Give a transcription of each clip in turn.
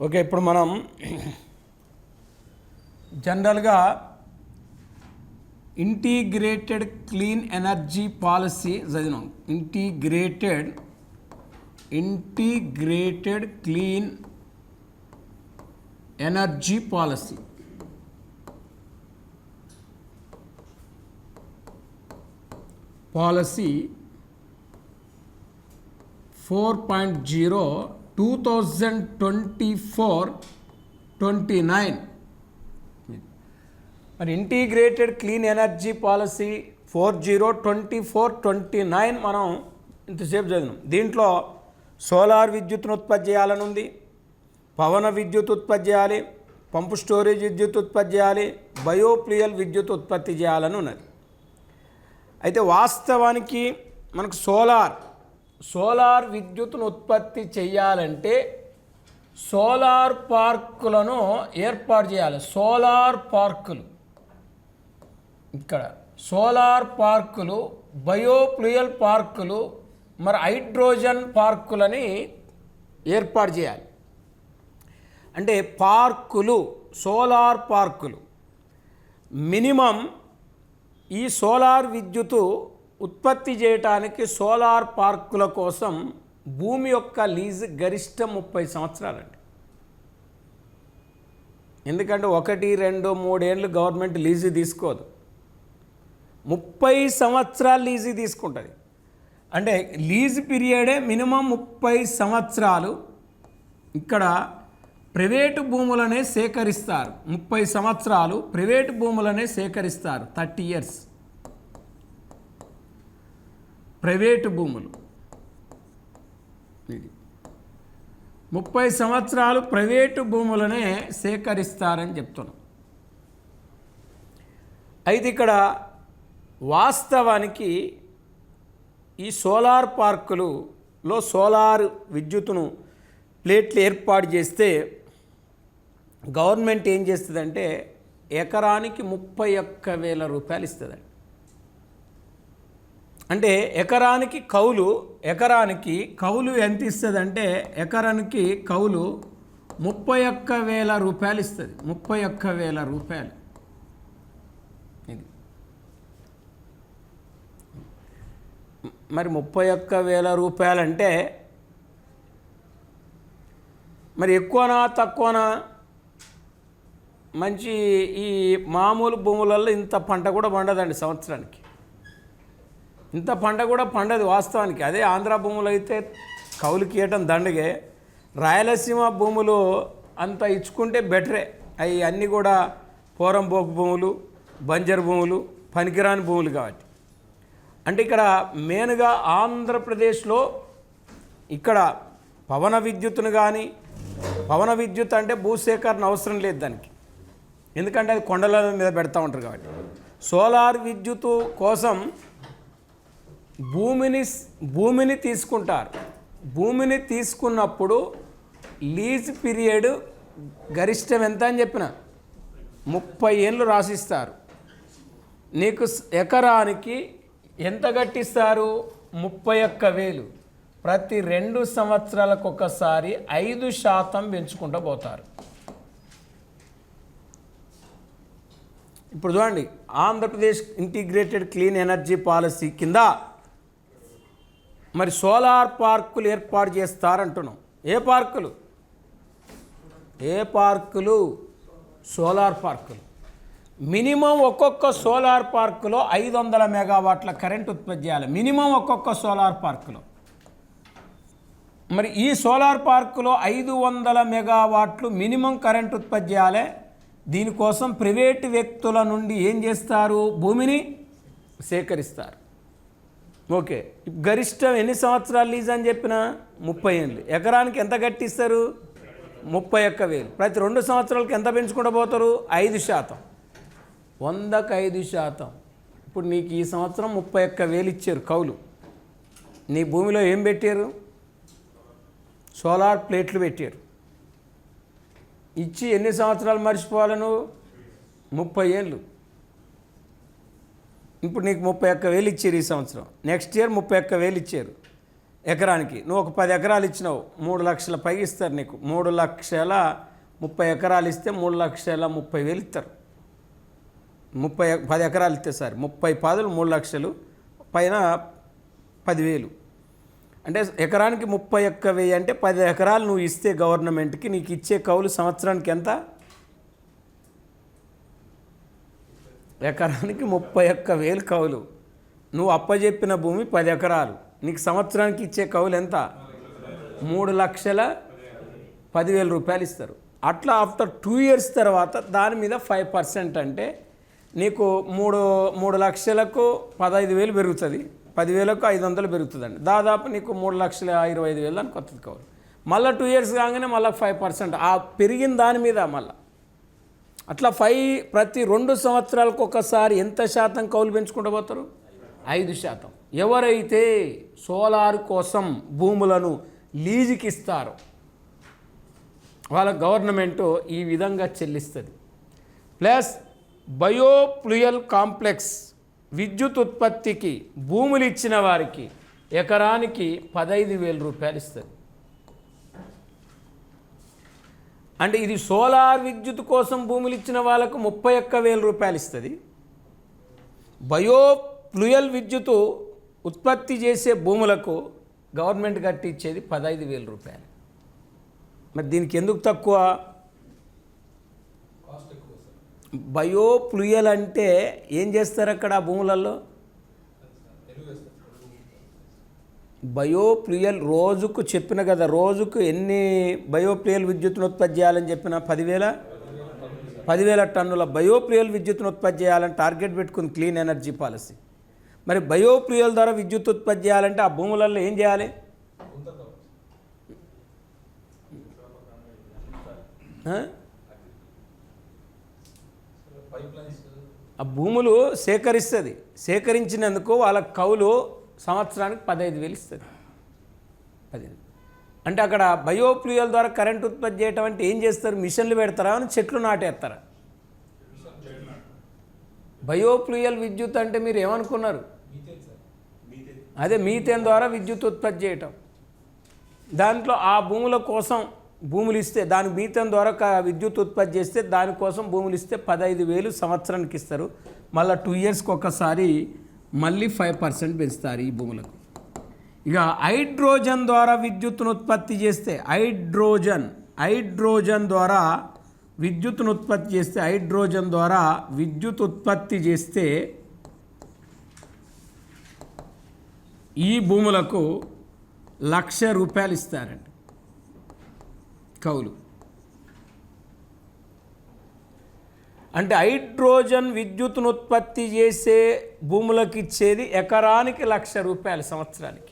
Okay, ఇప్పుడు మనం జనరల్గా ఇంటిగ్రేటెడ్ క్లీన్ ఎనర్జీ పాలసీ చదివినాం. Integrated clean energy policy. Policy 4.0 2024-29. మరి ఇంటిగ్రేటెడ్ క్లీన్ ఎనర్జీ పాలసీ 40-24-29 మనం ఇంతసేపు చదివినాం. దీంట్లో సోలార్ విద్యుత్తును ఉత్పత్తి చేయాలని ఉంది, పవన విద్యుత్ ఉత్పత్తి చేయాలి, పంపు స్టోరేజ్ విద్యుత్ ఉత్పత్తి చేయాలి, బయోఫ్యూయల్ విద్యుత్ ఉత్పత్తి చేయాలని ఉన్నది. అయితే వాస్తవానికి మనకు సోలార్ విద్యుత్తును ఉత్పత్తి చేయాలంటే సోలార్ పార్కులను ఏర్పాటు చేయాలి. సోలార్ పార్కులు, ఇక్కడ సోలార్ పార్కులు, బయోఫ్యూయల్ పార్కులు, మరి హైడ్రోజన్ పార్కులని ఏర్పాటు చేయాలి. అంటే పార్కులు, సోలార్ పార్కులు మినిమం ఈ సోలార్ విద్యుత్తు ఉత్పత్తి చేయడానికి సోలార్ పార్కుల కోసం భూమి యొక్క లీజు గరిష్టం 30 సంవత్సరాలండి. ఎందుకంటే 1, 2, 3 ఏళ్ళు గవర్నమెంట్ లీజు తీసుకోదు, 30 సంవత్సరాలు లీజు తీసుకుంటుంది. అంటే లీజు పీరియడే మినిమం 30 సంవత్సరాలు. ఇక్కడ ప్రైవేటు భూములనే సేకరిస్తారు, 30 సంవత్సరాలు ప్రైవేటు భూములనే సేకరిస్తారు. 30 years ప్రైవేటు భూములు, ఇది 30 సంవత్సరాలు ప్రైవేటు భూములనే సేకరిస్తారని చెప్తున్నాం. అయితే ఇక్కడ వాస్తవానికి ఈ సోలార్ పార్కులలో సోలార్ విద్యుత్తును ప్లేట్లు ఏర్పాటు చేస్తే గవర్నమెంట్ ఏం చేస్తుందంటే ఎకరానికి 31,000 రూపాయలు ఇస్తుందండి. అంటే ఎకరానికి కౌలు ఎంత ఇస్తుందంటే ఎకరానికి కౌలు 31,000 రూపాయలు ఇస్తుంది. 31,000 రూపాయలు. ఇది మరి 31,000 రూపాయలు అంటే మరి ఎక్కువనా తక్కువనా? మంచి ఈ మామూలు భూములలో ఇంత పంట కూడా పండదండి సంవత్సరానికి, ఇంత పంట కూడా పండదు వాస్తవానికి. అదే ఆంధ్ర భూములు అయితే కౌలుకి ఇవ్వటం దండగే, రాయలసీమ భూములు అంత ఇచ్చుకుంటే బెటరే. అవి అన్నీ కూడా పోరంబోకు భూములు, బంజరు భూములు, పనికిరాని భూములు కాబట్టి. అంటే ఇక్కడ మెయిన్గా ఆంధ్రప్రదేశ్లో ఇక్కడ పవన విద్యుత్తును కానీ, పవన విద్యుత్ అంటే భూసేకరణ అవసరం లేదు దానికి, ఎందుకంటే అది కొండల మీద పెడతా ఉంటారు కాబట్టి. సోలార్ విద్యుత్తు కోసం భూమిని తీసుకుంటారు. భూమిని తీసుకున్నప్పుడు లీజ్ పీరియడ్ గరిష్టం ఎంత అని చెప్పిన 30 ఏళ్ళు రాసిస్తారు. నీకు ఎకరానికి ఎంత కట్టిస్తారు? 31,000. ప్రతి 2 సంవత్సరాలకు ఒకసారి 5% పెంచుకుంటూ పోతారు. ఇప్పుడు చూడండి, Andhra Pradesh integrated clean energy policy కింద మరి సోలార్ పార్కులు ఏర్పాటు చేస్తారంటున్నాం. ఏ పార్కులు? సోలార్ పార్కులు. మినిమం ఒక్కొక్క సోలార్ పార్కులో 500 మెగావాట్ల కరెంట్ ఉత్పత్తి చేయాలి, మినిమం ఒక్కొక్క సోలార్ పార్కులో. మరి ఈ సోలార్ పార్కులో 500 మెగావాట్లు మినిమం కరెంట్ ఉత్పత్తి చేయాలి. దీనికోసం ప్రైవేటు వ్యక్తుల నుండి ఏం చేస్తారు? భూమిని సేకరిస్తారు. ఓకే, గరిష్టం ఎన్ని సంవత్సరాలు లీజ్ అని చెప్పిన 30 ఏళ్ళు. ఎకరానికి ఎంత కట్టిస్తారు? 31,000. ప్రతి 2 సంవత్సరాలకి ఎంత పెంచుకుంటూ పోతారు? 5%. 100కి 5%. ఇప్పుడు నీకు ఈ సంవత్సరం 31,000 ఇచ్చారు కౌలు. నీ భూమిలో ఏం పెట్టారు? సోలార్ ప్లేట్లు పెట్టారు. ఇచ్చి ఎన్ని సంవత్సరాలు మర్చిపోవాలి నువ్వు? 30 ఏళ్ళు. ఇప్పుడు నీకు 31,000 ఇచ్చారు ఈ సంవత్సరం, నెక్స్ట్ ఇయర్ 31,000 ఇచ్చారు. ఎకరానికి నువ్వు ఒక 10 ఎకరాలు ఇచ్చినావు 3 లక్షల పైకి ఇస్తారు నీకు. 3,30,000 ఎకరాలు ఇస్తే 3,30,000 ఇస్తారు. 10 ఎకరాలు ఇస్తే సార్ 30 పాదులు 3 లక్షలు పైన 10,000 అంటే ఎకరానికి 31,000 అంటే 10 ఎకరాలు నువ్వు ఇస్తే గవర్నమెంట్కి నీకు ఇచ్చే కౌలు సంవత్సరానికి ఎంత? ఎకరానికి 31,000 కౌలు. నువ్వు అప్పజెప్పిన భూమి 10 ఎకరాలు, నీకు సంవత్సరానికి ఇచ్చే కౌలు ఎంత? 3,10,000 రూపాయలు ఇస్తారు. అట్లా ఆఫ్టర్ 2 ఇయర్స్ తర్వాత దాని మీద 5% అంటే నీకు 3 లక్షలకు 15,000 పెరుగుతుంది, 10,000కు 500 పెరుగుతుందండి. దాదాపు నీకు 3,25,000 అని కొత్తది కౌలు. మళ్ళీ 2 ఇయర్స్ కాగానే మళ్ళీ 5% ఆ పెరిగిన దాని మీద మళ్ళీ అట్లా ప్రతి 2 సంవత్సరాలకు ఒకసారి ఎంత శాతం కౌలు పెంచుకుంటూ పోతారు? 5%. ఎవరైతే సోలార్ కోసం భూములను లీజుకి ఇస్తారో వాళ్ళ గవర్నమెంటు ఈ విధంగా చెల్లిస్తుంది. ప్లస్ బయోఫ్యూయల్ కాంప్లెక్స్ విద్యుత్ ఉత్పత్తికి భూములు ఇచ్చిన వారికి ఎకరానికి 15,000 రూపాయలు ఇస్తుంది. అంటే ఇది సోలార్ విద్యుత్ కోసం భూములు ఇచ్చిన వాళ్ళకు 31,000 రూపాయలు ఇస్తుంది. బయోఫ్యూయల్ విద్యుత్ ఉత్పత్తి చేసే భూములకు గవర్నమెంట్ కట్టి ఇచ్చేది 15,000 రూపాయలు. మరి దీనికి ఎందుకు తక్కువ? బయోఫ్యూయల్ అంటే ఏం చేస్తారు అక్కడ ఆ భూములలో? బయోఫ్యూయల్ రోజుకు చెప్పిన కదా, రోజుకు ఎన్ని బయోఫ్యూయల్ విద్యుత్తును ఉత్పత్తి చేయాలని చెప్పిన? 10,000 టన్నుల బయోఫ్యూయల్ విద్యుత్తును ఉత్పత్తి చేయాలని టార్గెట్ పెట్టుకుంది క్లీన్ ఎనర్జీ పాలసీ. మరి బయోఫ్యూయల్ ద్వారా విద్యుత్ ఉత్పత్తి చేయాలంటే ఆ భూములలో ఏం చేయాలి? ఆ భూములు సేకరిస్తుంది, సేకరించినందుకు వాళ్ళ కౌలు సంవత్సరానికి 15,000 ఇస్తుంది. 10 అంటే అక్కడ బయోఫ్యూయల్ ద్వారా కరెంట్ ఉత్పత్తి చేయటం అంటే ఏం చేస్తారు? మిషన్లు పెడతారా అని చెట్లు నాటేస్తారా? బయోఫ్యూయల్ విద్యుత్ అంటే మీరు ఏమనుకున్నారు? అదే మీథేన్ ద్వారా విద్యుత్ ఉత్పత్తి చేయటం. దాంట్లో ఆ భూముల కోసం భూములు ఇస్తే దానికి మీథేన్ ద్వారా విద్యుత్ ఉత్పత్తి చేస్తే దానికోసం భూములు ఇస్తే 15,000 సంవత్సరానికి ఇస్తారు. మళ్ళీ 2 ఇయర్స్కి ఒకసారి మళ్ళీ 5% పెంచుతారు ఈ భూములకు. ఇక హైడ్రోజన్ ద్వారా విద్యుత్తును ఉత్పత్తి చేస్తే హైడ్రోజన్ ద్వారా విద్యుత్తును ఉత్పత్తి చేస్తే విద్యుత్ ఉత్పత్తి చేస్తే ఈ భూములకు 1,00,000 రూపాయలు ఇస్తారండి కౌలు. అంటే హైడ్రోజన్ విద్యుత్తును ఉత్పత్తి చేసే భూములకు ఇచ్చేది ఎకరానికి 1,00,000 రూపాయలు సంవత్సరానికి.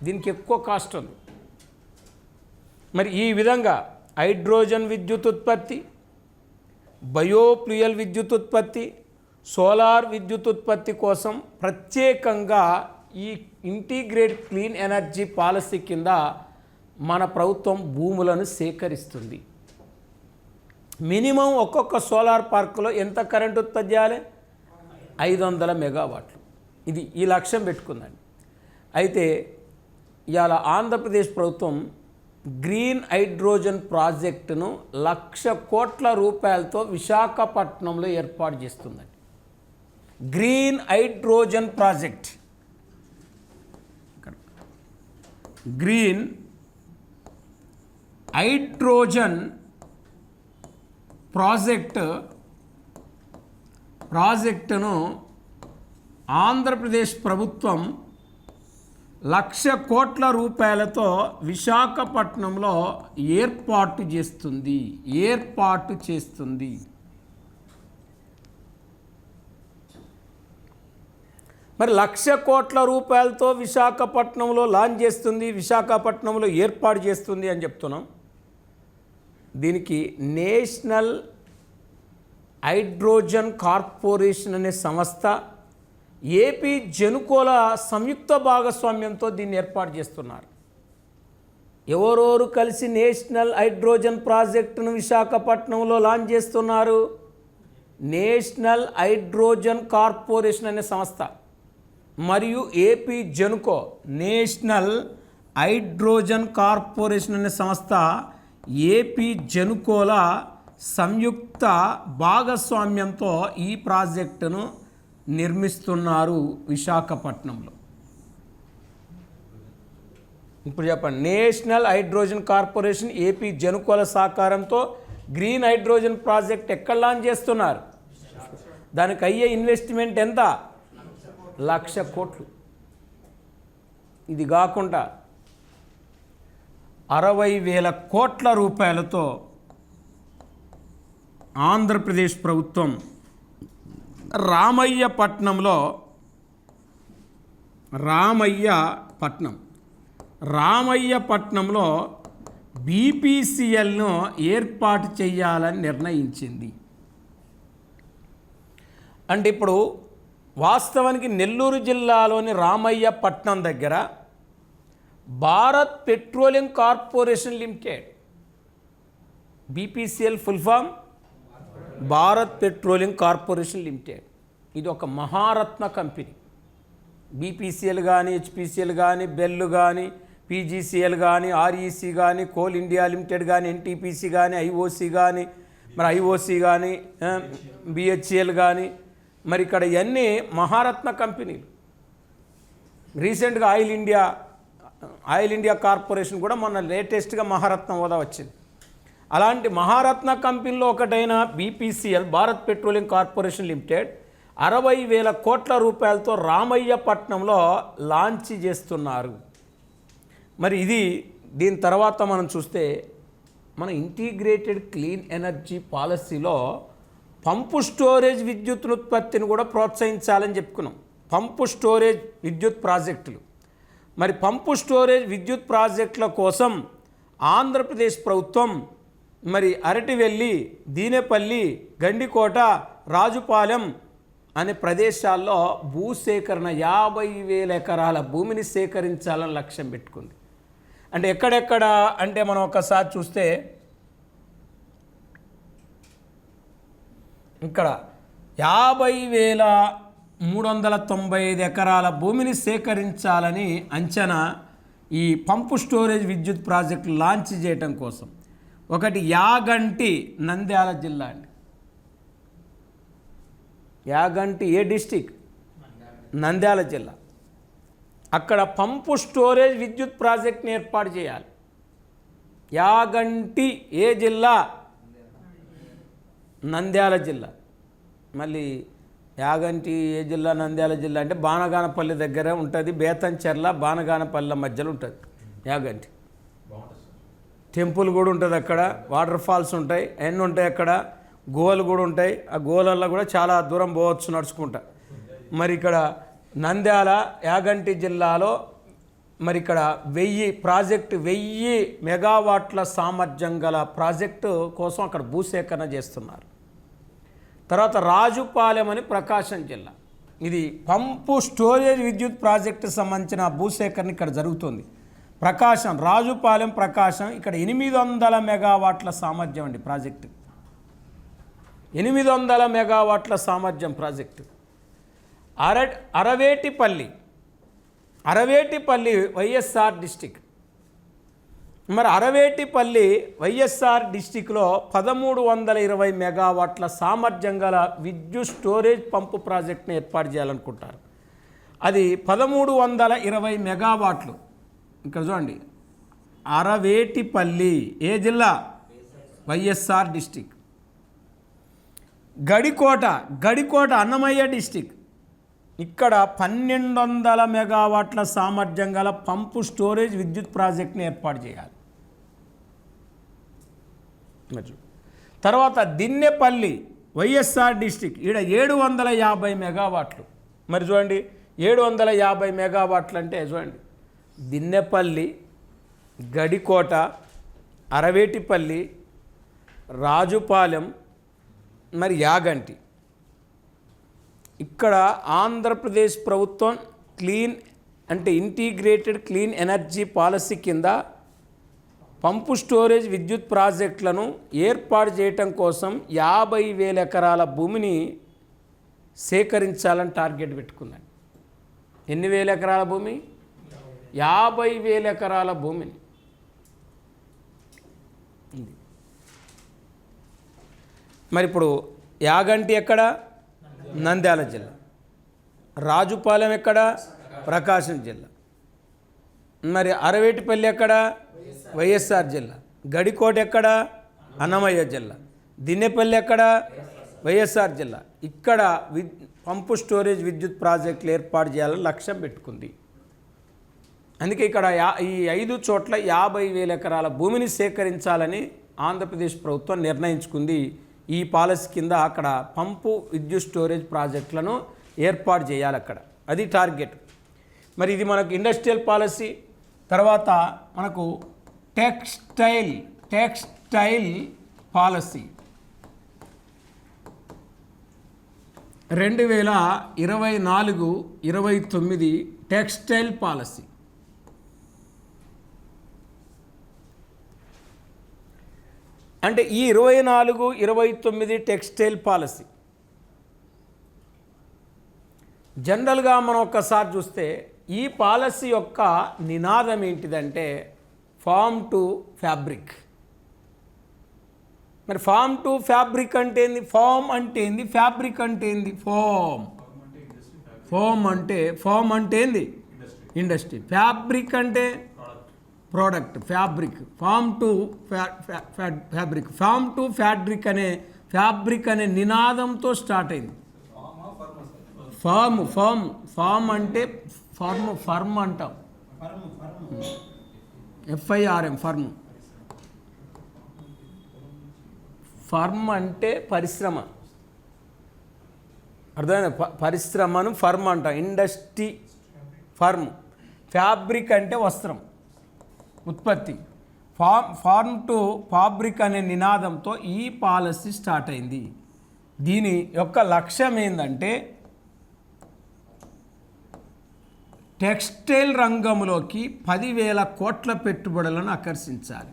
దీనికి ఎక్కువ కాస్ట్ ఉంది. మరి ఈ విధంగా హైడ్రోజన్ విద్యుత్ ఉత్పత్తి, బయోఫ్యూయల్ విద్యుత్ ఉత్పత్తి, సోలార్ విద్యుత్ ఉత్పత్తి కోసం ప్రత్యేకంగా ఈ ఇంటిగ్రేట్ క్లీన్ ఎనర్జీ పాలసీ కింద మన ప్రభుత్వం భూములను సేకరిస్తుంది. మినిమం ఒక్కొక్క సోలార్ పార్కులో ఎంత కరెంట్ ఉత్పత్తి చేయాలి? 500 మెగావాట్లు. ఇది ఈ లక్ష్యం పెట్టుకుందండి. అయితే ఇవాళ ఆంధ్రప్రదేశ్ ప్రభుత్వం గ్రీన్ హైడ్రోజన్ ప్రాజెక్టును 1,00,000 కోట్ల రూపాయలతో విశాఖపట్నంలో ఏర్పాటు చేస్తుందండి. Green hydrogen project, green hydrogen ప్రాజెక్టును ఆంధ్రప్రదేశ్ ప్రభుత్వం 1,00,000 కోట్ల రూపాయలతో విశాఖపట్నంలో ఏర్పాటు చేస్తుంది. మరి 1,00,000 కోట్ల రూపాయలతో విశాఖపట్నంలో లాంచ్ చేస్తుంది, విశాఖపట్నంలో ఏర్పాటు చేస్తుంది అని చెప్తున్నాం. దీనికి నేషనల్ హైడ్రోజన్ కార్పొరేషన్ అనే సంస్థ, ఏపీ జెనుకోల సంయుక్త భాగస్వామ్యంతో దీన్ని ఏర్పాటు చేస్తున్నారు. ఎవరెవరు కలిసి నేషనల్ హైడ్రోజన్ ప్రాజెక్టును విశాఖపట్నంలో లాంచ్ చేస్తున్నారు? నేషనల్ హైడ్రోజన్ కార్పొరేషన్ అనే సంస్థ మరియు ఏపీ జెనుకో, నేషనల్ హైడ్రోజన్ కార్పొరేషన్ అనే సంస్థ ఏపీ జెనుకోల సంయుక్త భాగస్వామ్యంతో ఈ ప్రాజెక్టును నిర్మిస్తున్నారు విశాఖపట్నంలో. ఇప్పుడు చెప్పండి, నేషనల్ హైడ్రోజన్ కార్పొరేషన్ ఏపీ జెనుకోల సహకారంతో గ్రీన్ హైడ్రోజన్ ప్రాజెక్ట్ ఎక్కడ లాంచ్ చేస్తున్నారు? దానికి అయ్యే ఇన్వెస్ట్మెంట్ ఎంత? 1,00,000 కోట్లు. ఇది కాకుండా 60,000 కోట్ల రూపాయలతో ఆంధ్రప్రదేశ్ ప్రభుత్వం రామయ్యపట్నంలో బీపీసీఎల్ను ఏర్పాటు చేయాలని నిర్ణయించింది. అంటే ఇప్పుడు వాస్తవానికి నెల్లూరు జిల్లాలోని రామయ్యపట్నం దగ్గర Bharat petroleum corporation limited, BPCL full form Bharat petroleum corporation limited, ఇది ఒక మహారత్న కంపెనీ. బీపీసీఎల్ కానీ, హెచ్పీసీఎల్ కానీ, బెల్ కానీ, పీజీసీఎల్ కానీ, ఆర్ఈసీ కానీ, కోల్ ఇండియా లిమిటెడ్ కానీ, ఎన్టీపీసీ కానీ, ఐఓసీ కానీ, బిహెచ్ఎల్ కానీ, మరి ఇక్కడ ఇవన్నీ మహారత్న కంపెనీలు. రీసెంట్గా ఆయిల్ ఇండియా కార్పొరేషన్ కూడా మొన్న లేటెస్ట్గా మహారత్న హోదా వచ్చింది. అలాంటి మహారత్న కంపెనీలో ఒకటైన BPCL Bharat petroleum corporation limited 60,000 కోట్ల రూపాయలతో రామయ్యపట్నంలో లాంచ్ చేస్తున్నారు. మరి దీని తర్వాత మనం చూస్తే మన ఇంటిగ్రేటెడ్ క్లీన్ ఎనర్జీ పాలసీలో పంపు స్టోరేజ్ విద్యుత్ ఉత్పత్తిని కూడా ప్రోత్సహించాలని చెప్పుకున్నాం. పంపు స్టోరేజ్ విద్యుత్ ప్రాజెక్టులు, మరి పంపు స్టోరేజ్ విద్యుత్ ప్రాజెక్టుల కోసం ఆంధ్రప్రదేశ్ ప్రభుత్వం మరి అరటివెల్లి, దీనేపల్లి, గండికోట, రాజుపాలెం అనే ప్రదేశాల్లో భూసేకరణ 50,000 ఎకరాల భూమిని సేకరించాలని లక్ష్యం పెట్టుకుంది. అంటే ఎక్కడెక్కడ అంటే మనం ఒకసారి చూస్తే ఇక్కడ 50,395 ఎకరాల భూమిని సేకరించాలని అంచనా ఈ పంపు స్టోరేజ్ విద్యుత్ ప్రాజెక్టు లాంచ్ చేయటం కోసం. ఒకటి యాగంటి, నంద్యాల జిల్లా అండి. యాగంటి ఏ డిస్టిక్? నంద్యాల జిల్లా. అక్కడ పంపు స్టోరేజ్ విద్యుత్ ప్రాజెక్ట్ని ఏర్పాటు చేయాలి. యాగంటి ఏ జిల్లా? నంద్యాల జిల్లా. మళ్ళీ యాగంటి ఏ జిల్లా? నంద్యాల జిల్లా అంటే బానగానపల్లి దగ్గర ఉంటుంది. బేతంచెర్ల బానగానపల్లి మధ్యలో ఉంటుంది యాగంటి. టెంపుల్ కూడా ఉంటుంది అక్కడ, వాటర్ ఫాల్స్ ఉంటాయి, ఎన్ని ఉంటాయి అక్కడ, గోలు కూడా ఉంటాయి. ఆ గోలల్లో కూడా చాలా దూరం పోవచ్చు నడుచుకుంటా. మరి ఇక్కడ నంద్యాల యాగంటి జిల్లాలో మరి ఇక్కడ 1000 మెగావాట్ల సామర్థ్యం గల ప్రాజెక్టు కోసం అక్కడ భూసేకరణ చేస్తున్నారు. తర్వాత రాజుపాలెం అని ప్రకాశం జిల్లా, ఇది పంపు స్టోరేజ్ విద్యుత్ ప్రాజెక్టు సంబంధించిన భూసేకరణ ఇక్కడ జరుగుతుంది. ప్రకాశం, రాజుపాలెం, ప్రకాశం, ఇక్కడ 800 మెగావాట్ల సామర్థ్యం అండి ప్రాజెక్టు. 800 మెగావాట్ల సామర్థ్యం ప్రాజెక్టు. అరవేటిపల్లి వైఎస్ఆర్ డిస్టిక్. మరి అరవేటిపల్లి వైఎస్ఆర్ డిస్టిక్లో 1320 మెగావాట్ల సామర్థ్యం గల విద్యుత్ స్టోరేజ్ పంపు ప్రాజెక్ట్ని ఏర్పాటు చేయాలనుకుంటారు. అది 1320 మెగావాట్లు. ఇక్కడ చూడండి, అరవేటిపల్లి ఏ జిల్లా? వైఎస్ఆర్ డిస్టిక్. గడికోట అన్నమయ్య డిస్టిక్. ఇక్కడ 1200 మెగావాట్ల సామర్థ్యం గల పంపు స్టోరేజ్ విద్యుత్ ప్రాజెక్ట్ని ఏర్పాటు చేయాలి. తర్వాత దిన్నెపల్లి వైఎస్ఆర్ డిస్టిక్, ఈడ 750 మెగావాట్లు. మరి చూడండి, 750 మెగావాట్లు అంటే చూడండి, దిన్నెపల్లి, గడికోట, అరవేటిపల్లి, రాజుపాలెం, మరి యాగంటి. ఇక్కడ ఆంధ్రప్రదేశ్ ప్రభుత్వం ఇంటిగ్రేటెడ్ క్లీన్ ఎనర్జీ పాలసీ కింద పంపు స్టోరేజ్ విద్యుత్ ప్రాజెక్టులను ఏర్పాటు చేయటం కోసం 50,000 ఎకరాల భూమిని సేకరించాలని టార్గెట్ పెట్టుకున్నాను. ఎన్ని వేల ఎకరాల భూమి? 50,000 ఎకరాల భూమిని. మరి ఇప్పుడు యాగంటి ఎక్కడ? నంద్యాల జిల్లా. రాజుపాలెం ఎక్కడ? ప్రకాశం జిల్లా. మరి అరవేటిపల్లి ఎక్కడ? వైఎస్ఆర్ జిల్లా. గడికోట ఎక్కడ? అన్నమయ్య జిల్లా. దిన్నెపల్లి ఎక్కడ? వైఎస్ఆర్ జిల్లా. ఇక్కడ పంపు స్టోరేజ్ విద్యుత్ ప్రాజెక్టులు ఏర్పాటు చేయాలని లక్ష్యం పెట్టుకుంది. అందుకే ఇక్కడ ఈ 5 చోట్ల 50,000 ఎకరాల భూమిని సేకరించాలని ఆంధ్రప్రదేశ్ ప్రభుత్వం నిర్ణయించుకుంది. ఈ పాలసీ కింద అక్కడ పంపు విద్యుత్ స్టోరేజ్ ప్రాజెక్టులను ఏర్పాటు చేయాలి అక్కడ. అది టార్గెట్. మరి ఇది మనకు ఇండస్ట్రియల్ పాలసీ. తర్వాత మనకు టెక్స్టైల్ పాలసీ 2024-29 టెక్స్టైల్ పాలసీ. అంటే ఈ 24-29 టెక్స్టైల్ పాలసీ జనరల్గా మనం ఒక్కసారి చూస్తే ఈ పాలసీ యొక్క నినాదం ఏంటిదంటే ఫార్మ్ టు ఫ్యాబ్రిక్. మరి ఫార్మ్ టు ఫ్యాబ్రిక్ అంటే ఏంది? ఫార్మ్ అంటే ఏంది? ఫ్యాబ్రిక్ అంటే ఏంది? ఫార్మ్ అంటే ఏంది? ఇండస్ట్రీ. ఫ్యాబ్రిక్ అంటే ప్రోడక్ట్. ఫార్మ్ టు ఫ్యాబ్రిక్ అనే నినాదంతో స్టార్ట్ అయింది. ఫార్మ్ అంటే ఫర్మ్ అంటాం. FIRM ఫర్మ్ అంటే పరిశ్రమ. అర్థమైంది? పరిశ్రమను ఫర్మ్ అంటాం. Industry firm. ఫ్యాబ్రిక్ అంటే వస్త్రం, ఉత్పత్తి. ఫార్మ్ టు ఫ్యాబ్రిక్ అనే నినాదంతో ఈ పాలసీ స్టార్ట్ అయింది. దీని యొక్క లక్ష్యం ఏంటంటే టెక్స్టైల్ రంగంలోకి 10,000 కోట్ల పెట్టుబడులను ఆకర్షించాలి.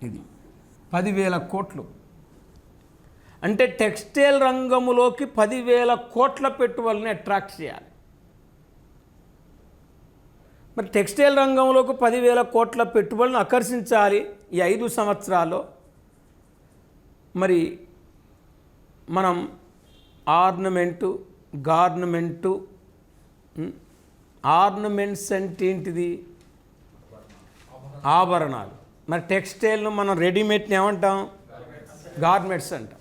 ఇది 10,000 కోట్లు అంటే టెక్స్టైల్ రంగంలోకి 10,000 కోట్ల పెట్టుబడులను అట్రాక్ట్ చేయాలి. మరి టెక్స్టైల్ రంగంలోకి 10,000 కోట్ల పెట్టుబడులను ఆకర్షించాలి ఈ 5 సంవత్సరాల్లో. మరి మనం ఆర్నమెంట్స్ అంటే ఏంటిది? ఆభరణాలు. మరి టెక్స్టైల్ను మనం రెడీమేడ్ని ఏమంటాం? గార్మెంట్స్ అంటాం.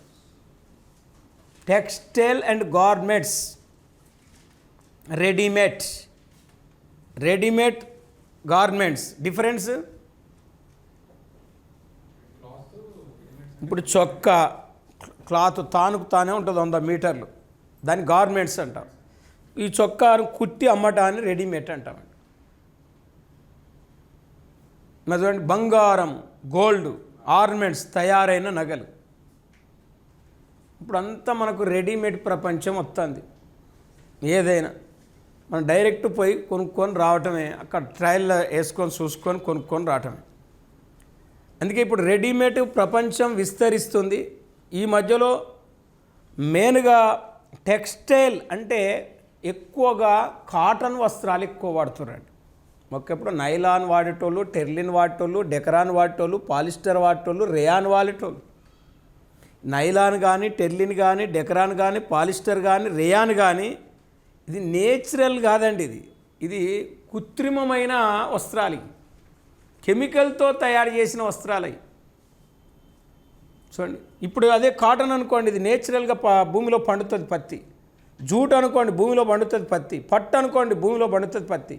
Textile and garments. Readymade garments difference. ఇప్పుడు చొక్కా క్లాత్ తానుకు తానే ఉంటుంది 100 మీటర్లు, దాన్ని గార్మెంట్స్ అంటాం. ఈ చొక్కాను కుట్టి అమ్మటాన్ని రెడీమేడ్ అంటామండి. మరి చూడండి, బంగారం, గోల్డ్, ఆర్నమెంట్స్, తయారైన నగలు. ఇప్పుడు అంతా మనకు రెడీమేడ్ ప్రపంచం వస్తుంది. ఏదైనా మనం డైరెక్ట్ పోయి కొనుక్కొని రావటమే, అక్కడ ట్రయల్లో వేసుకొని చూసుకొని కొనుక్కొని రావటమే. అందుకే ఇప్పుడు రెడీమేడ్ ప్రపంచం విస్తరిస్తుంది. ఈ మధ్యలో మెయిన్గా టెక్స్టైల్ అంటే ఎక్కువగా కాటన్ వస్త్రాలు ఎక్కువ వాడుతున్నారండి. ఒకప్పుడు నైలాన్ వాడేటోళ్ళు, టెర్లిన్ వాడేటోళ్ళు, డెకరాన్ వాడేటోళ్ళు, పాలిస్టర్ వాడేటోళ్ళు, రేయాన్ వాడేటోళ్ళు. నైలాన్ కానీ, టెర్లిన్ కానీ, డెకరాన్ కానీ, పాలిస్టర్ కానీ, రేయాన్ కానీ ఇది నేచురల్ కాదండి. ఇది కృత్రిమమైన వస్త్రాలు, కెమికల్తో తయారు చేసిన వస్త్రాలు. చూడండి, ఇప్పుడు అదే కాటన్ అనుకోండి, ఇది నేచురల్గా భూమిలో పండుతుంది పత్తి. జూట్ అనుకోండి, భూమిలో పండుతుంది పత్తి. పట్టు అనుకోండి, భూమిలో పండుతుంది పత్తి.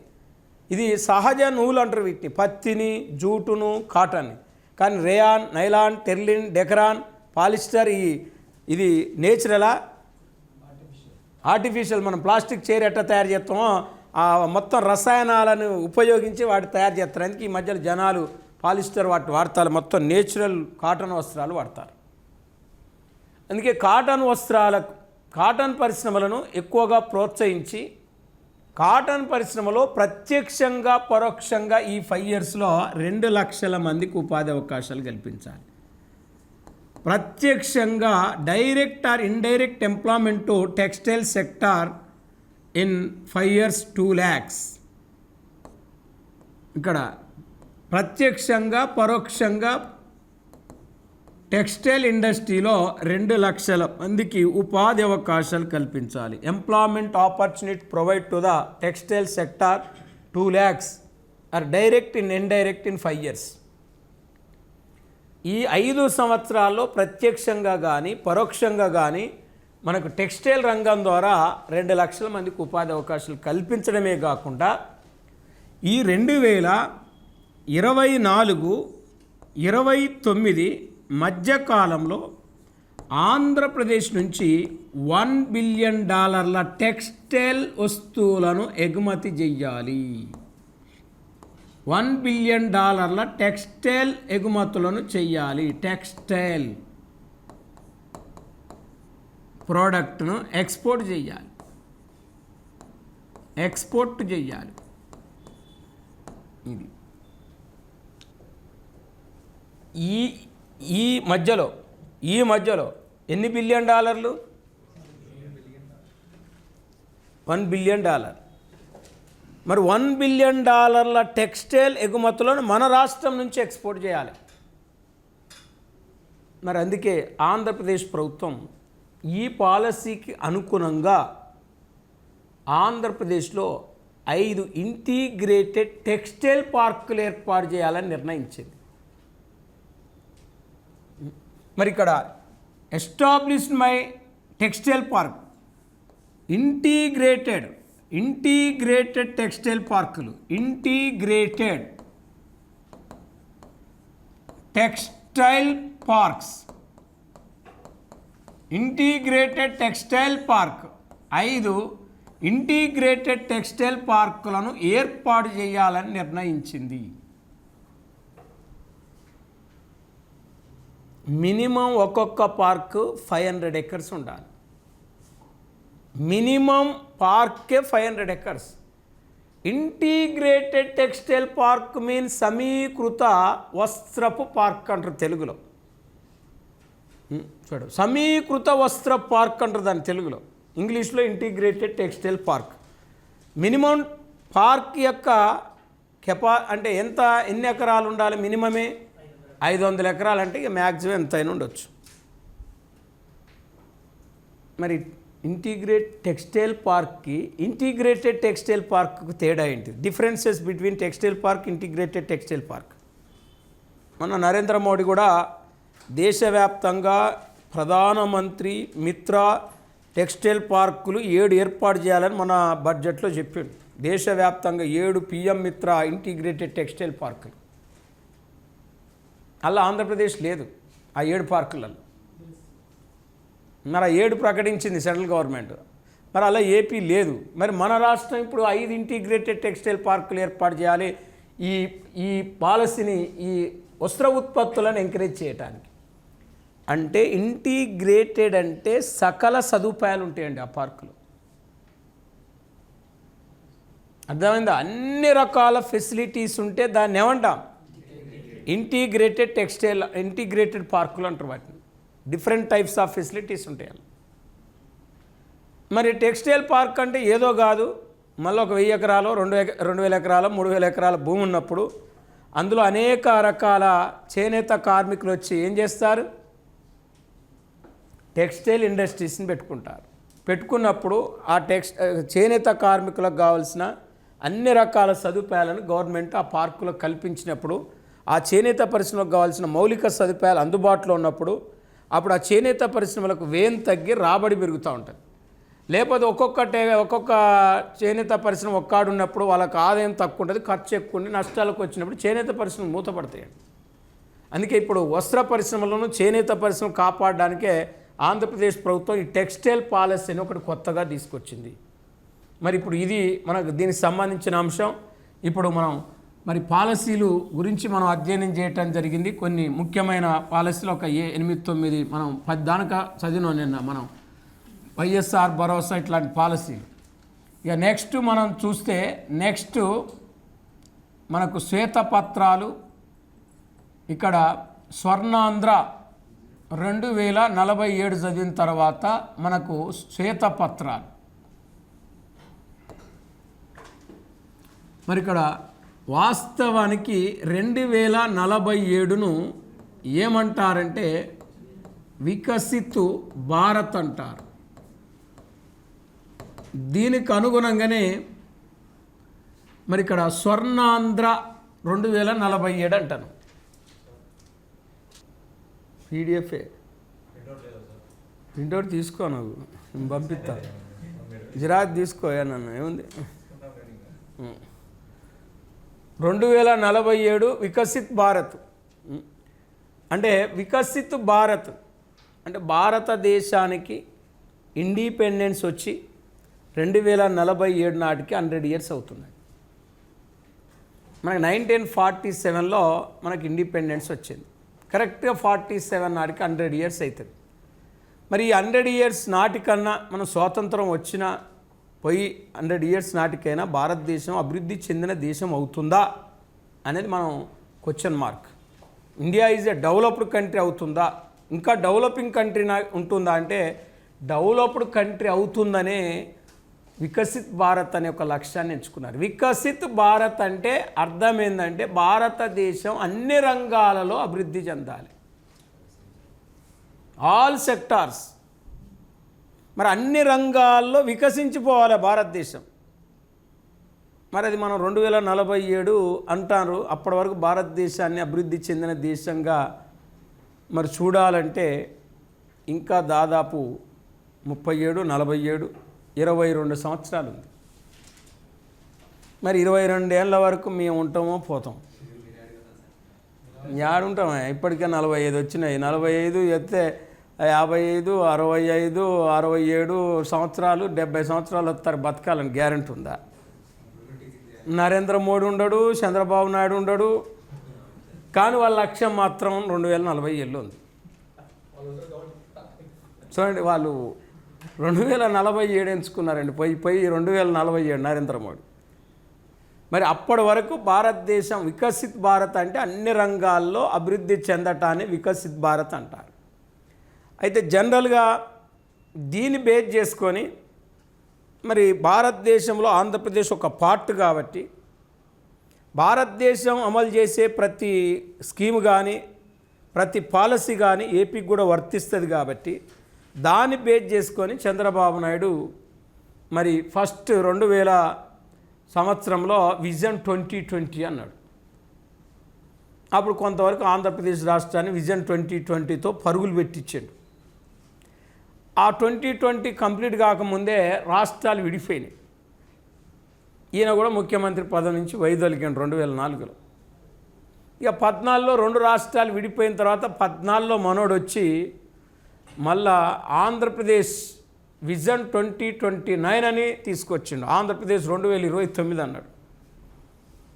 ఇది సహజ నువ్వులు అంటారు వీటిని, పత్తిని, జూటును, కాటన్ని. కానీ రేయాన్, నైలాన్, టెర్లిన్, డెకరాన్, పాలిస్టర్ ఇది నేచురలా? ఆర్టిఫిషియల్. మనం ప్లాస్టిక్ చైర్ ఎట్లా తయారు చేస్తామో ఆ మొత్తం రసాయనాలను ఉపయోగించి వాటి తయారు చేస్తారు. అందుకే ఈ మధ్యలో జనాలు పాలిస్టర్ వాడతారు, మొత్తం నేచురల్ కాటన్ వస్త్రాలు వాడతారు. అందుకే కాటన్ పరిశ్రమలను ఎక్కువగా ప్రోత్సహించి కాటన్ పరిశ్రమలో ప్రత్యక్షంగా పరోక్షంగా ఈ 5 ఇయర్స్లో 2 లక్షల మందికి ఉపాధి అవకాశాలు కల్పించాలి. ప్రత్యక్షంగా direct or indirect employment to textile sector in 5 years 2 lakhs. ఇక్కడ ప్రత్యక్షంగా పరోక్షంగా టెక్స్టైల్ ఇండస్ట్రీలో 2 లక్షల మందికి ఉపాధి అవకాశాలు కల్పించాలి. Employment opportunity provide to the textile sector 2 lakhs are direct in indirect in 5 years. ఈ 5 సంవత్సరాల్లో ప్రత్యక్షంగా కానీ పరోక్షంగా కానీ మనకు టెక్స్టైల్ రంగం ద్వారా 2 లక్షల మందికి ఉపాధి అవకాశాలు కల్పించడమే కాకుండా ఈ 2024-29 మధ్యకాలంలో ఆంధ్రప్రదేశ్ నుంచి $1 బిలియన్ టెక్స్టైల్ వస్తువులను ఎగుమతి చెయ్యాలి. $1 బిలియన్ టెక్స్టైల్ ఎగుమతులను చెయ్యాలి. టెక్స్టైల్ ప్రోడక్ట్ను ఎక్స్పోర్ట్ చేయాలి. ఇది ఈ మధ్యలో ఎన్ని $1 బిలియన్? $1 బిలియన్. మరి $1 బిలియన్ టెక్స్టైల్ ఎగుమతులను మన రాష్ట్రం నుంచి ఎక్స్పోర్ట్ చేయాలి. మరి అందుకే ఆంధ్రప్రదేశ్ ప్రభుత్వం ఈ పాలసీకి అనుగుణంగా ఆంధ్రప్రదేశ్లో 5 ఇంటిగ్రేటెడ్ టెక్స్టైల్ పార్కులు ఏర్పాటు చేయాలని నిర్ణయించింది. మరి ఇక్కడ established my textile park integrated textile పార్కులు, integrated textile parks, integrated textile park 5 integrated textile పార్కులను ఏర్పాటు చేయాలని నిర్ణయించింది. మినిమం ఒక్కొక్క పార్కు 500 acres ఉండాలి. మినిమం పార్కే 500 acres. Integrated textile park means సమీకృత వస్త్రపు పార్క్ అంటారు తెలుగులో. చూడు, సమీకృత వస్త్ర పార్క్ అంటారు దాని తెలుగులో. ఇంగ్లీష్లో integrated textile park. Minimum park యొక్క అంటే ఎన్ని ఎకరాలు ఉండాలి? మినిమమే 500 ఎకరాలు అంటే ఇక మ్యాక్సిమం ఎంతైనా ఉండొచ్చు. మరి ఇంటిగ్రేటెడ్ టెక్స్టైల్ పార్క్కి తేడా ఏంటి? Differences between textile park, integrated textile park. మన నరేంద్ర మోడీ కూడా దేశవ్యాప్తంగా ప్రధానమంత్రి మిత్ర టెక్స్టైల్ పార్కులు 7 ఏర్పాటు చేయాలని మన బడ్జెట్లో చెప్పాడు. దేశవ్యాప్తంగా 7 PM మిత్ర ఇంటిగ్రేటెడ్ టెక్స్టైల్ పార్కులు. అలా ఆంధ్రప్రదేశ్ లేదు ఆ 7 పార్కులలో. మరి ఆ 7 ప్రకటించింది సెంట్రల్ గవర్నమెంట్. మరి అలా ఏపీ లేదు. మరి మన రాష్ట్రం ఇప్పుడు 5 ఇంటిగ్రేటెడ్ టెక్స్టైల్ పార్కులు ఏర్పాటు చేయాలి. ఈ పాలసీని ఈ వస్త్ర ఉత్పత్తులను ఎంకరేజ్ చేయడానికి. అంటే ఇంటిగ్రేటెడ్ అంటే సకల సదుపాయాలు ఉంటాయండి ఆ పార్కులో. అర్థమైందా? అన్ని రకాల ఫెసిలిటీస్ ఉంటే దాన్ని ఏమంటాం? ఇంటిగ్రేటెడ్ పార్కులు అంటారు వాటిని. డిఫరెంట్ టైప్స్ ఆఫ్ ఫెసిలిటీస్ ఉంటాయి. మరి టెక్స్టైల్ పార్క్ అంటే ఏదో కాదు, మళ్ళీ ఒక 1000 ఎకరాలు 2000 ఎకరాలు 3000 ఎకరాల భూమి ఉన్నప్పుడు అందులో అనేక రకాల చేనేత కార్మికులు వచ్చి ఏం చేస్తారు? టెక్స్టైల్ ఇండస్ట్రీస్ని పెట్టుకున్నప్పుడు ఆ చేనేత కార్మికులకు కావాల్సిన అన్ని రకాల సదుపాయాలను గవర్నమెంట్ ఆ పార్కులో కల్పించినప్పుడు, ఆ చేనేత పరిశ్రమలకు కావాల్సిన మౌలిక సదుపాయాలు అందుబాటులో ఉన్నప్పుడు అప్పుడు ఆ చేనేత పరిశ్రమలకు వ్యయం తగ్గి రాబడి పెరుగుతూ ఉంటుంది. లేకపోతే ఒక్కొక్క చేనేత పరిశ్రమ ఒక్కాడు ఉన్నప్పుడు వాళ్ళకి ఆదాయం తక్కువ ఉంటుంది, ఖర్చు ఎక్కువ ఉండి నష్టాలకు వచ్చినప్పుడు చేనేత పరిశ్రమలు మూతపడతాయండి. అందుకే ఇప్పుడు వస్త్ర పరిశ్రమలను చేనేత పరిశ్రమ కాపాడడానికే ఆంధ్రప్రదేశ్ ప్రభుత్వం ఈ టెక్స్టైల్ పాలసీ అని ఒకటి కొత్తగా తీసుకొచ్చింది. మరి ఇప్పుడు ఇది మనకు దీనికి సంబంధించిన అంశం. ఇప్పుడు మనం మరి పాలసీలు గురించి మనం అధ్యయనం చేయటం జరిగింది. కొన్ని ముఖ్యమైన పాలసీలు ఒక 8-9 మనం 10 దాకా చదివినాం నిన్న మనం. వైఎస్ఆర్ భరోసా ఇట్లాంటి పాలసీ. ఇక నెక్స్ట్ మనం చూస్తే మనకు శ్వేతపత్రాలు, ఇక్కడ స్వర్ణాంధ్ర 2047 చదివిన తర్వాత మనకు శ్వేతపత్రాలు మరి ఇక్కడ వాస్తవానికి 2047ను ఏమంటారంటే వికసిత్ భారత్ అంటారు. దీనికి అనుగుణంగానే మరి ఇక్కడ స్వర్ణాంధ్ర 2047 అంటాను. పీడిఎఫే ప్రింట్అవుట్ తీసుకో, నాకు నేను పంపిస్తా, జిరాక్ తీసుకోయా నన్ను, ఏముంది. 2047 వికసిత్ భారత్ అంటే వికసిత్ భారత్ అంటే భారతదేశానికి ఇండిపెండెన్స్ వచ్చి 2047 నాటికి 100 ఇయర్స్ అవుతున్నాయి. మనకి 1947లో మనకి ఇండిపెండెన్స్ వచ్చింది. కరెక్ట్గా 47 నాటికి 100 ఇయర్స్ అవుతుంది. మరి ఈ 100 ఇయర్స్ నాటికన్నా మనం స్వాతంత్రం వచ్చిన పోయి 100 ఇయర్స్ నాటికైనా భారతదేశం అభివృద్ధి చెందిన దేశం అవుతుందా అనేది మనం question mark. India is a developed country అవుతుందా, ఇంకా డెవలపింగ్ కంట్రీ ఉంటుందా అంటే డెవలప్డ్ కంట్రీ అవుతుందనే వికసిత్ భారత్ అనే ఒక లక్ష్యాన్ని ఎంచుకున్నారు. వికసిత్ భారత్ అంటే అర్థం ఏంటంటే భారతదేశం అన్ని రంగాలలో అభివృద్ధి చెందాలి, ఆల్ సెక్టార్స్. మరి అన్ని రంగాల్లో వికసించిపోవాలి భారతదేశం. మరి అది మనం 2047 అంటారు. అప్పటి వరకు భారతదేశాన్ని అభివృద్ధి చెందిన దేశంగా మరి చూడాలంటే ఇంకా దాదాపు 37, 47, 22 సంవత్సరాలు ఉంది. మరి 22 ఏళ్ళ వరకు మేము ఉంటామో పోతాం, యాడుంటామే. ఇప్పటికే 45 వచ్చినాయి. 45 ఎత్తే 55, 65, 67 సంవత్సరాలు, 70 సంవత్సరాలు వస్తారు. బతకాలని గ్యారెంటీ ఉందా? నరేంద్ర మోడీ ఉండడు, చంద్రబాబు నాయుడు ఉండడు, కానీ వాళ్ళ లక్ష్యం మాత్రం 2047 ఉంది. చూడండి, వాళ్ళు 2047 ఎంచుకున్నారండి. పోయి 2047 నరేంద్ర మోడీ. మరి అప్పటి వరకు భారతదేశం వికసిత్ భారత్ అంటే అన్ని రంగాల్లో అభివృద్ధి చెందటాన్ని వికసిత్ భారత్ అంటారు. అయితే జనరల్గా దీన్ని బేస్ చేసుకొని మరి భారతదేశంలో ఆంధ్రప్రదేశ్ ఒక పార్ట్ కాబట్టి భారతదేశం అమలు చేసే ప్రతి స్కీమ్ కానీ ప్రతి పాలసీ కానీ ఏపీకి కూడా వర్తిస్తుంది కాబట్టి దాన్ని బేస్ చేసుకొని చంద్రబాబు నాయుడు మరి ఫస్ట్ 2000 సంవత్సరంలో విజన్ 2020 అన్నాడు. అప్పుడు కొంతవరకు ఆంధ్రప్రదేశ్ రాష్ట్రాన్ని విజన్ 2020తో పరుగులు పెట్టించాడు. ఆ 2020 కంప్లీట్ కాకముందే రాష్ట్రాలు విడిపోయినాయి. ఈయన కూడా ముఖ్యమంత్రి పదవి నుంచి వైదొలిగాడు 2004లో. ఇక 14లో 2 రాష్ట్రాలు విడిపోయిన తర్వాత 14లో మనోడు వచ్చి మళ్ళా ఆంధ్రప్రదేశ్ విజన్ 2029 అని తీసుకొచ్చిండు. ఆంధ్రప్రదేశ్ 2029 అన్నాడు.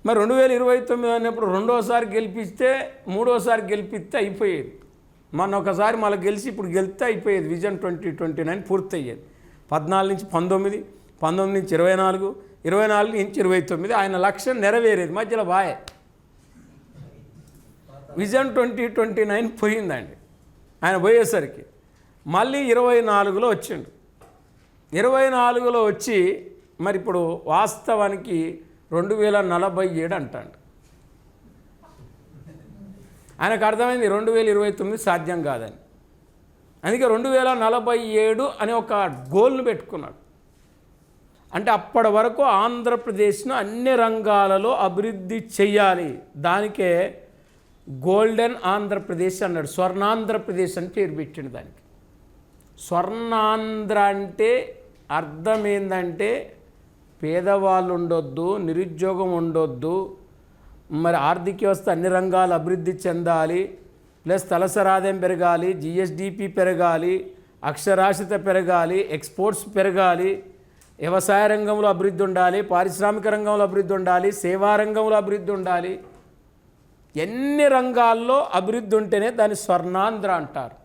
మరి 2029 అన్నప్పుడు రెండోసారి గెలిపిస్తే మూడోసారి గెలిపిస్తే అయిపోయేది. మొన్న ఒకసారి మళ్ళీ గెలిచి ఇప్పుడు గెలిస్తే అయిపోయేది. విజన్ 2029 పూర్తి అయ్యేది. 14 నుంచి 19, 19 నుంచి 24, 24 నుంచి 29 ఆయన లక్ష్యం నెరవేరేది. మధ్యలో బాయ్ విజన్ 2029 పోయిందండి. ఆయన పోయేసరికి మళ్ళీ 24లో వచ్చిండు. 24లో వచ్చి మరి ఇప్పుడు వాస్తవానికి 2047 అంటాడు. ఆయనకు అర్థమైంది 2029 సాధ్యం కాదని. అందుకే 2047 అనే ఒక గోల్ను పెట్టుకున్నాడు. అంటే అప్పటి వరకు ఆంధ్రప్రదేశ్ను అన్ని రంగాలలో అభివృద్ధి చెయ్యాలి. దానికే గోల్డెన్ ఆంధ్రప్రదేశ్ అన్నాడు. స్వర్ణాంధ్రప్రదేశ్ అని పేరు పెట్టిండు దానికి. స్వర్ణాంధ్ర అంటే అర్థం ఏంటంటే పేదవాళ్ళు ఉండొద్దు, నిరుద్యోగం ఉండొద్దు, మరి ఆర్థిక వ్యవస్థ అన్ని రంగాలు అభివృద్ధి చెందాలి, ప్లస్ తలసరి ఆదాయం పెరగాలి, జిఎస్డిపి పెరగాలి, అక్షరాస్యత పెరగాలి, ఎక్స్పోర్ట్స్ పెరగాలి, వ్యవసాయ రంగంలో అభివృద్ధి ఉండాలి, పారిశ్రామిక రంగంలో అభివృద్ధి ఉండాలి, సేవా రంగంలో అభివృద్ధి ఉండాలి. ఎన్ని రంగాల్లో అభివృద్ధి ఉంటేనే దాన్ని స్వర్ణాంధ్ర అంటారు.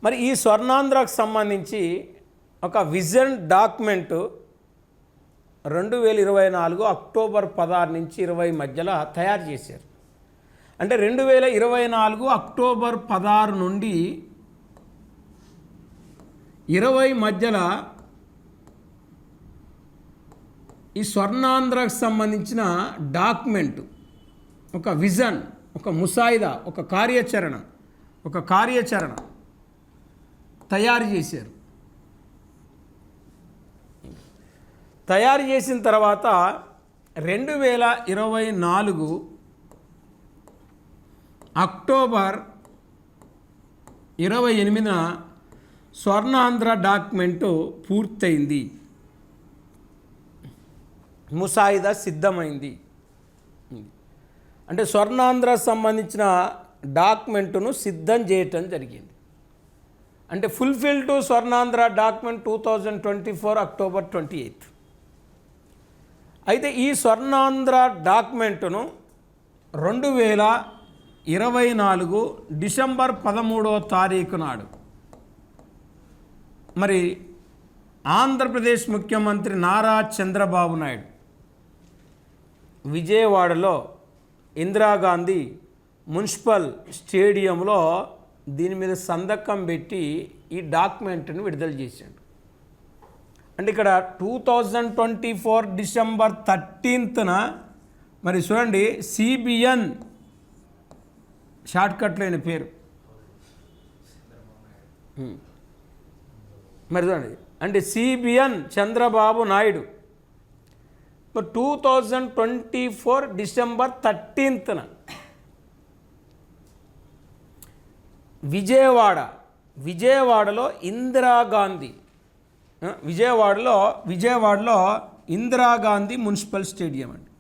మరి ఈ స్వర్ణాంధ్రకు సంబంధించి ఒక విజన్ డాక్యుమెంట్ 2024 అక్టోబర్ 16 నుంచి 20 మధ్యలో తయారు చేశారు. అంటే 2024 అక్టోబర్ 16 నుండి 20 మధ్యలో ఈ స్వర్ణాంధ్రకు సంబంధించిన డాక్యుమెంట్, ఒక విజన్, ఒక ముసాయిదా, ఒక కార్యాచరణ తయారు చేశారు. తయారు చేసిన తర్వాత 2024 అక్టోబర్ 28న స్వర్ణాంధ్ర డాక్యుమెంటు పూర్తయింది, ముసాయిదా సిద్ధమైంది. అంటే స్వర్ణాంధ్ర సంబంధించిన డాక్యుమెంటును సిద్ధం చేయటం జరిగింది. అంటే fulfil to Swarnandhra document 2024 October 28. అయితే ఈ స్వర్ణాంధ్ర డాక్యుమెంటును 2024 డిసెంబర్ 13వ తారీఖు నాడు మరి ఆంధ్రప్రదేశ్ ముఖ్యమంత్రి నారా చంద్రబాబు నాయుడు విజయవాడలో ఇందిరాగాంధీ మున్సిపల్ స్టేడియంలో దీని మీద సంతకం పెట్టి ఈ డాక్యుమెంట్ని విడుదల చేశాడు. అంటే ఇక్కడ 2024 డిసెంబర్ 13న మరి చూడండి, CBN షార్ట్కట్లైన పేరు మరి చూడండి, అంటే CBN చంద్రబాబు నాయుడు 2024 డిసెంబర్ 13న విజయవాడలో ఇందిరాగాంధీ విజయవాడలో ఇందిరాగాంధీ మున్సిపల్ స్టేడియం అండి.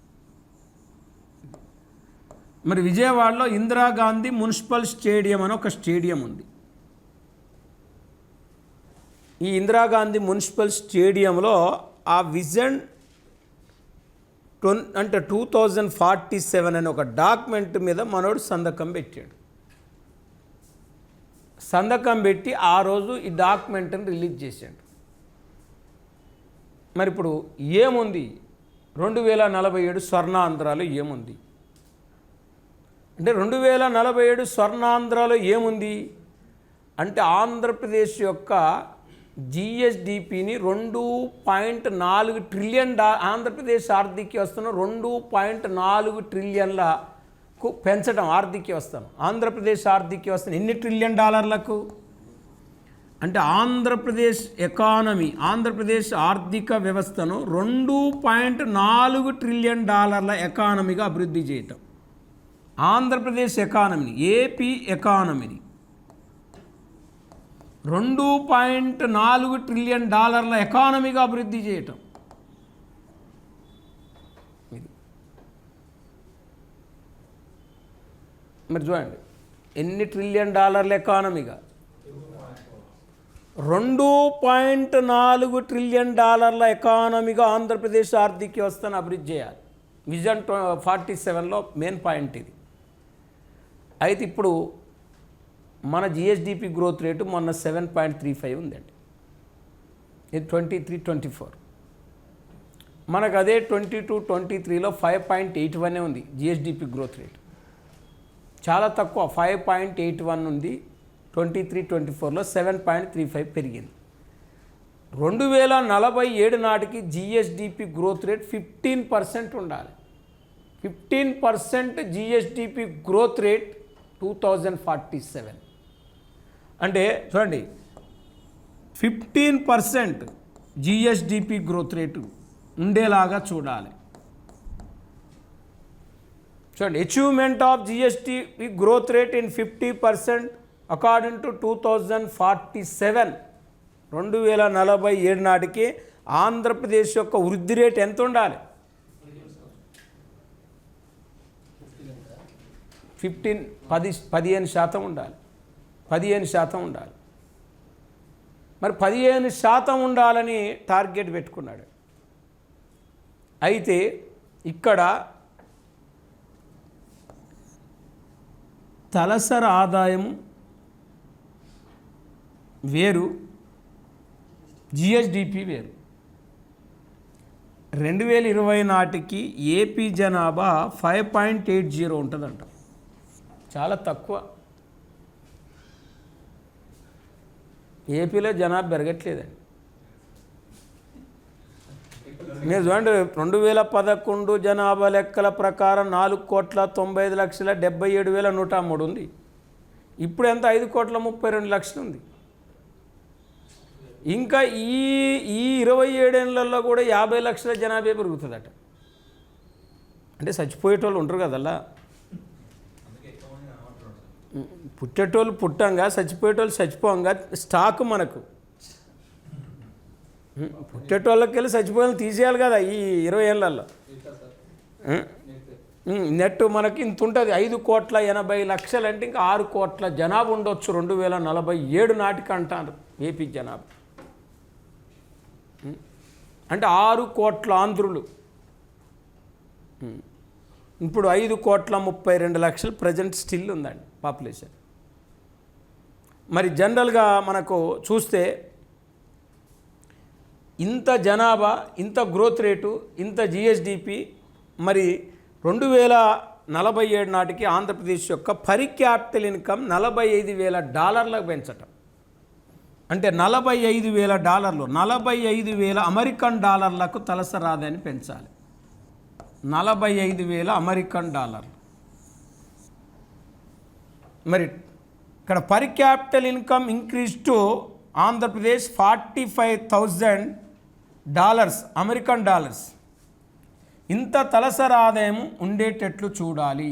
మరి విజయవాడలో ఇందిరాగాంధీ మున్సిపల్ స్టేడియం అని ఒక స్టేడియం ఉంది. ఈ ఇందిరాగాంధీ మున్సిపల్ స్టేడియంలో ఆ విజన్ అంటే 2047 అనే ఒక డాక్యుమెంట్ మీద మనోడు సంతకం పెట్టాడు. సంతకం పెట్టి ఆ రోజు ఈ డాక్యుమెంట్ని రిలీజ్ చేశాడు. మరి ఇప్పుడు ఏముంది 2047 స్వర్ణాంధ్రాలో ఏముంది అంటే 2047 స్వర్ణాంధ్రాలో ఏముంది అంటే ఆంధ్రప్రదేశ్ యొక్క GSDPని 2.4 ట్రిలియన్ ఆంధ్రప్రదేశ్ ఆర్థిక వ్యవస్థను 2.4 ట్రిలియన్లకు పెంచడం. ఆర్థిక వ్యవస్థను, ఆంధ్రప్రదేశ్ ఆర్థిక వ్యవస్థను ఎన్ని ట్రిలియన్ డాలర్లకు అంటే ఆంధ్రప్రదేశ్ ఎకానమీ, ఆంధ్రప్రదేశ్ ఆర్థిక వ్యవస్థను 2.4 ట్రిలియన్ డాలర్ల ఎకానమీగా అభివృద్ధి చేయటం. ఆంధ్రప్రదేశ్ ఎకానమీని, ఏపీ ఎకానమీని 2.4 ట్రిలియన్ డాలర్ల ఎకానమీగా అభివృద్ధి చేయటం. మరి చూడండి, ఎన్ని ట్రిలియన్ డాలర్ల ఎకానమీగా 2.4 ట్రిలియన్ డాలర్ల ఎకానమీగా ఆంధ్రప్రదేశ్ ఆర్థిక వ్యవస్థను అభివృద్ధి చేయాలి. విజన్ 47లో మెయిన్ పాయింట్ ఇది. అయితే ఇప్పుడు మన GSDP గ్రోత్ రేటు మొన్న 7.35 ఉందండి. ఇది 23-24. మనకు అదే 22-23లో 5.81 ఉంది GSDP గ్రోత్ రేటు. చాలా తక్కువ, 5.81 ఉంది. 23-24లో 7.35 పెరిగింది. 2047 నాటికి GSDP గ్రోత్ రేట్ 15% ఉండాలి. 15% GSDP గ్రోత్ రేట్ 2047 అంటే చూడండి, 15% GSDP గ్రోత్ రేటు ఉండేలాగా చూడాలి. చూడండి, achievement of GSDP growth rate in 50% according to 2047. 2047 నాటికి ఆంధ్రప్రదేశ్ యొక్క వృద్ధి రేట్ ఎంత ఉండాలి? 15% ఉండాలి. 15% ఉండాలి. మరి 15% ఉండాలని టార్గెట్ పెట్టుకున్నాడు. అయితే ఇక్కడ తలసరి ఆదాయం వేరు, GSDP వేరు. 2020 నాటికి ఏపీ జనాభా 5.80 ఉంటుందంట. చాలా తక్కువ. ఏపీలో జనాభా పెరగట్లేదండి. మీరు చూడండి 2011 జనాభా లెక్కల ప్రకారం 4,95,77,103 ఉంది. ఇప్పుడు ఎంత 5,32,00,000 ఉంది. ఇంకా ఈ 27 ఏళ్లలో కూడా 50 లక్షల జనాభా పెరుగుతుందట. అంటే చచ్చిపోయేటోళ్ళు ఉంటారు కదల్లా, పుట్టేటోళ్ళు పుట్టంగా చచ్చిపోయేటోళ్ళు చచ్చిపోంగా స్టాక్ మనకు. పుట్టేటోళ్ళకి వెళ్ళి చచ్చిపోయేది తీసేయాలి కదా ఈ 20 ఏళ్ళల్లో. నెట్ మనకి ఇంత ఉంటుంది. 5,80,00,000 అంటే ఇంకా 6 కోట్ల జనాభా ఉండొచ్చు 2047 నాటికి అంటారు ఏపీ జనాభా. అంటే 6 కోట్ల ఆంధ్రులు. ఇప్పుడు 5,32,00,000 ప్రజెంట్ స్టిల్ ఉందండి పాపులేషన్. మరి జనరల్గా మనకు చూస్తే ఇంత జనాభా, ఇంత గ్రోత్ రేటు, ఇంత జిఎస్డిపి, మరి 2047 నాటికి ఆంధ్రప్రదేశ్ యొక్క పర్ క్యాపిటల్ ఇన్కమ్ $45,000 పెంచటం. అంటే $45,000, 45,000 అమెరికన్ డాలర్లకు తలసరాదని పెంచాలి. 45,000 అమెరికన్ డాలర్లు. మరి ఇక్కడ per capital income increase to Andhra Pradesh $45,000 American dollars. ఇంత తలసరి ఆదాయం ఉండేటట్లు చూడాలి.